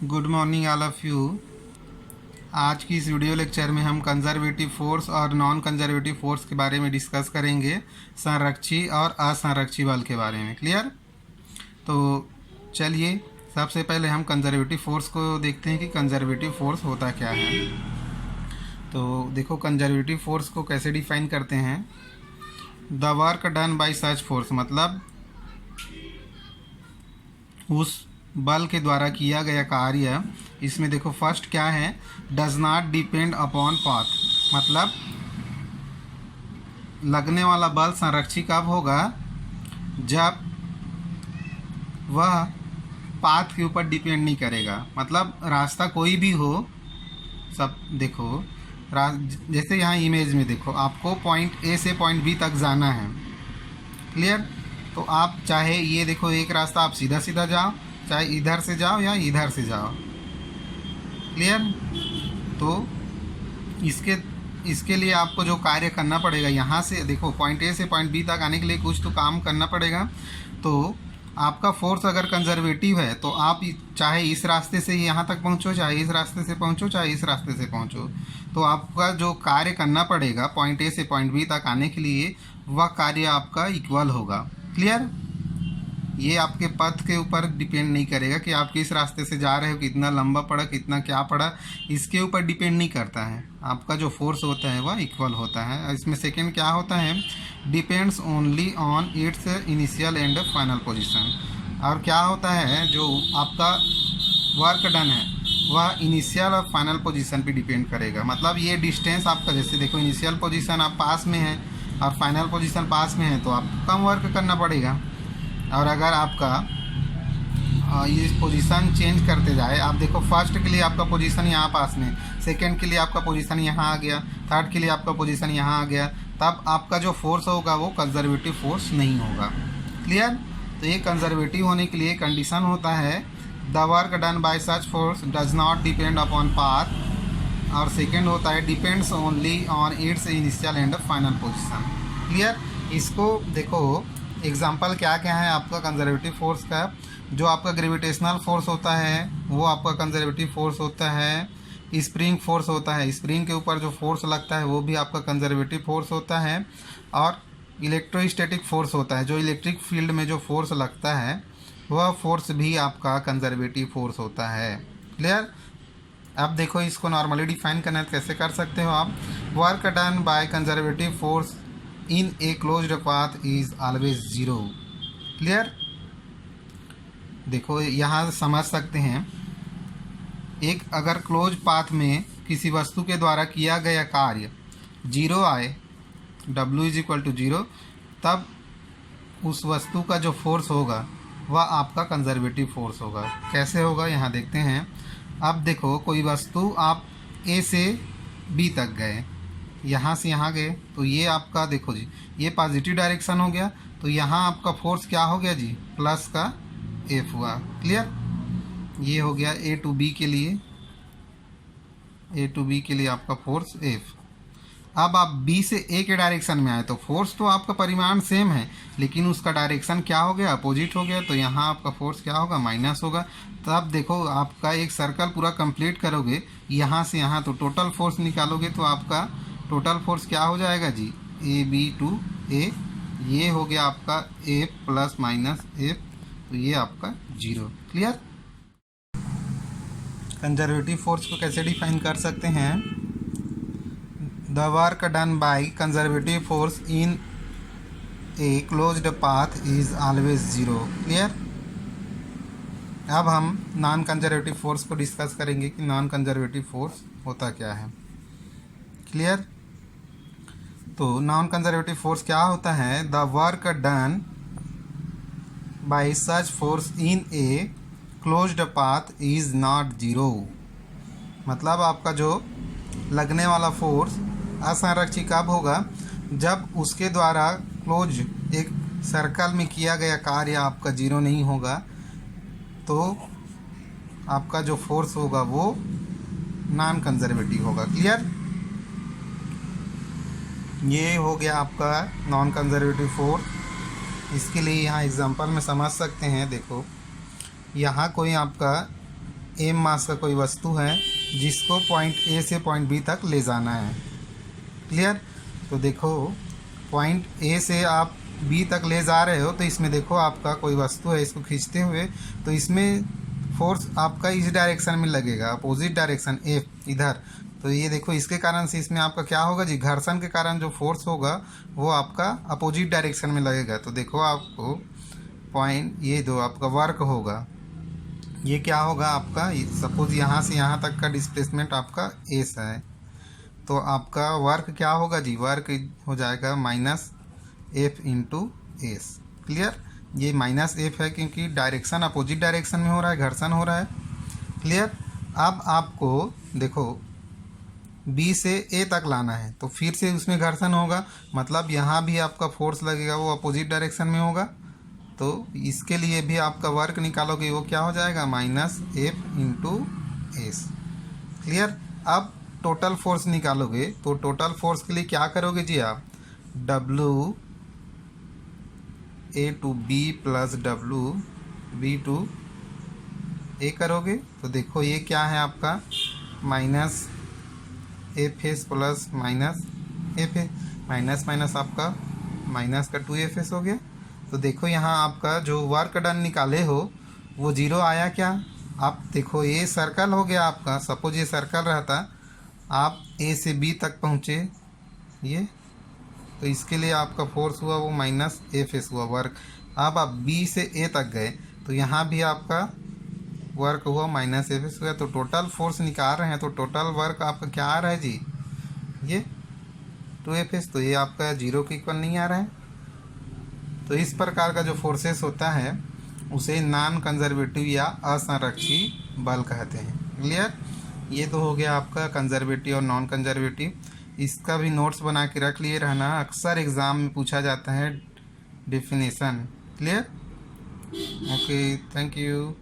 Good morning all of you. आज की इस वीडियो लेक्चर में हम कंजर्वेटिव फोर्स और नॉन कंजर्वेटिव फोर्स के बारे में डिस्कस करेंगे, संरक्षी और असंरक्षी बल के बारे में। क्लियर? तो चलिए सबसे पहले हम कंजर्वेटिव फोर्स को देखते हैं कि कंजर्वेटिव फोर्स होता क्या है। तो देखो, कंजर्वेटिव फोर्स को कैसे डिफाइन करते हैं। The work done by such force, मतलब उस बल के द्वारा किया गया कार्य। इसमें देखो फर्स्ट क्या है, does not depend upon path, मतलब लगने वाला बल संरक्षी कब होगा, जब वह पाथ के ऊपर डिपेंड नहीं करेगा। मतलब रास्ता कोई भी हो, सब देखो जैसे यहाँ इमेज में देखो, आपको पॉइंट ए से पॉइंट बी तक जाना है। क्लियर? तो आप चाहे ये देखो एक रास्ता आप सीधा सीधा जाओ, चाहे इधर से जाओ या इधर से जाओ। क्लियर? तो इसके लिए आपको जो कार्य करना पड़ेगा, यहाँ से देखो पॉइंट ए से पॉइंट बी तक आने के लिए कुछ तो काम करना पड़ेगा। तो आपका फोर्स अगर कंजर्वेटिव है तो आप चाहे इस रास्ते से यहाँ तक पहुँचो, चाहे इस रास्ते से पहुँचो, चाहे इस रास्ते से पहुँचो, तो आपका जो कार्य करना पड़ेगा पॉइंट ए से पॉइंट बी तक आने के लिए, वह कार्य आपका इक्वल होगा। क्लियर? ये आपके पथ के ऊपर डिपेंड नहीं करेगा कि आप किस रास्ते से जा रहे हो, कितना लंबा पड़ा, कितना क्या पड़ा, इसके ऊपर डिपेंड नहीं करता है। आपका जो फोर्स होता है वह इक्वल होता है। इसमें सेकंड क्या होता है, depends only on it's initial and final position. और क्या होता है, जो आपका वर्क डन है वह इनिशियल और फाइनल पोजीशन पे डिपेंड करेगा। मतलब ये डिस्टेंस आपका, जैसे देखो इनिशियल पोजीशन आप पास में है और फाइनल पोजीशन पास में है, तो आपको कम वर्क करना पड़ेगा। और अगर आपका ये पोजीशन चेंज करते जाए, आप देखो फर्स्ट के लिए आपका पोजीशन यहाँ पास में, सेकंड के लिए आपका पोजीशन यहाँ आ गया, थर्ड के लिए आपका पोजीशन यहाँ आ गया, तब आपका जो फोर्स होगा वो कंजर्वेटिव फोर्स नहीं होगा। क्लियर? तो ये कंजर्वेटिव होने के लिए कंडीशन होता है, the work done by such force does not depend upon path, और सेकेंड होता है depends only on it's initial and final position. Clear? इसको देखो एग्जाम्पल क्या क्या है आपका कंजर्वेटिव फोर्स का। जो आपका ग्रेविटेशनल फोर्स होता है वो आपका कंजर्वेटिव फोर्स होता है। स्प्रिंग फोर्स होता है, स्प्रिंग के ऊपर जो फोर्स लगता है वो भी आपका कंजर्वेटिव फोर्स होता है। और इलेक्ट्रोस्टैटिक फोर्स होता है, जो इलेक्ट्रिक फील्ड में जो फोर्स लगता है वह फोर्स भी आपका कंजर्वेटिव फोर्स होता है। क्लियर? अब देखो इसको नॉर्मली डिफाइन करना कैसे कर सकते हो आप। Work done by conservative force in a closed path is always zero. Clear? देखो यहाँ समझ सकते हैं, एक अगर क्लोज पाथ में किसी वस्तु के द्वारा किया गया कार्य जीरो आए, W is equal to zero, तब उस वस्तु का जो फोर्स होगा वह आपका कंजर्वेटिव फोर्स होगा। कैसे होगा यहाँ देखते हैं। अब देखो कोई वस्तु आप A से B तक गए, यहाँ से यहाँ गए, तो ये आपका देखो जी, ये पॉजिटिव डायरेक्शन हो गया, तो यहाँ आपका फोर्स क्या हो गया जी, प्लस का F हुआ। क्लियर? ये हो गया A टू B के लिए, A टू B के लिए आपका फोर्स F। अब आप B से A के डायरेक्शन में आए तो फोर्स तो आपका परिमाण सेम है, लेकिन उसका डायरेक्शन क्या हो गया, अपोजिट हो गया, तो यहाँ आपका फोर्स क्या होगा, माइनस होगा। तब देखो आपका एक सर्कल पूरा कंप्लीट करोगे यहाँ से यहाँ, तो टोटल फोर्स निकालोगे तो आपका टोटल फोर्स क्या हो जाएगा जी, AB टू A, ये हो गया आपका A प्लस माइनस F, तो ये आपका जीरो। क्लियर? कंजर्वेटिव फोर्स को कैसे डिफाइन कर सकते हैं, the work done by conservative force in a closed path is always zero. Clear? अब हम नॉन कंजर्वेटिव फोर्स को डिस्कस करेंगे कि नॉन कंजर्वेटिव फोर्स होता क्या है। क्लियर? तो नॉन कंजर्वेटिव फोर्स क्या होता है, the work done by such force in a closed path is not zero. मतलब आपका जो लगने वाला फोर्स असंरक्षी कब होगा, जब उसके द्वारा क्लोज एक सर्कल में किया गया कार्य आपका जीरो नहीं होगा, तो आपका जो फोर्स होगा वो नॉन कंजर्वेटिव होगा। क्लियर? ये हो गया आपका नॉन कंजर्वेटिव फोर्स। इसके लिए यहाँ एग्जांपल में समझ सकते हैं। देखो यहाँ कोई आपका एम मास का कोई वस्तु है जिसको पॉइंट ए से पॉइंट बी तक ले जाना है। क्लियर। तो देखो पॉइंट ए से आप बी तक ले जा रहे हो, तो इसमें देखो आपका कोई वस्तु है, इसको खींचते हुए, तो इसमें फोर्स आपका इस डायरेक्शन में लगेगा, अपोजिट डायरेक्शन एफ इधर। तो ये देखो इसके कारण से इसमें आपका क्या होगा जी, घर्षण के कारण जो फोर्स होगा वो आपका अपोजिट डायरेक्शन में लगेगा। तो देखो आपको पॉइंट ये दो आपका वर्क होगा, ये क्या होगा आपका, सपोज यहाँ से यहाँ तक का डिस्प्लेसमेंट आपका एस है, तो आपका वर्क क्या होगा जी, वर्क हो जाएगा minus F into S. Clear. ये माइनस एफ है क्योंकि डायरेक्शन अपोजिट डायरेक्शन में हो रहा है, घर्षण हो रहा है। क्लियर। अब आपको देखो बी से ए तक लाना है, तो फिर से उसमें घर्षण होगा, मतलब यहाँ भी आपका फोर्स लगेगा, वो अपोजिट डायरेक्शन में होगा। तो इसके लिए भी आपका वर्क निकालोगे, वो क्या हो जाएगा, minus F into S. Clear. अब टोटल फोर्स निकालोगे, तो टोटल फोर्स के लिए क्या करोगे जी आप, W A two B plus W B two A करोगे। तो देखो ये क्या है आपका, minus F S plus minus F A, minus minus आपका माइनस का 2f हो गया। तो देखो यहाँ आपका जो वर्क डन निकाले हो वो जीरो आया क्या। आप देखो ये सर्कल हो गया आपका, सपोज ये सर्कल रहता, आप ए से बी तक पहुँचे ये, तो इसके लिए आपका फोर्स हुआ वो माइनस एफ एस हुआ वर्क। अब आप बी से ए तक गए तो यहाँ भी आपका वर्क हुआ माइनस एफ एस हुआ। तो टोटल फोर्स निकाल रहे हैं, तो टोटल वर्क आपका क्या आ रहा है जी, ये 2f। तो ये आपका जीरो के इक्वल नहीं आ रहा है। तो इस प्रकार का जो फोर्सेस होता है उसे नॉन कंजर्वेटिव या असंरक्षी बल कहते हैं। क्लियर। ये तो हो गया आपका कंजर्वेटिव और नॉन कंजर्वेटिव। इसका भी नोट्स बना के रख लिए रहना, अक्सर एग्ज़ाम में पूछा जाता है definition. Clear. Okay, thank you.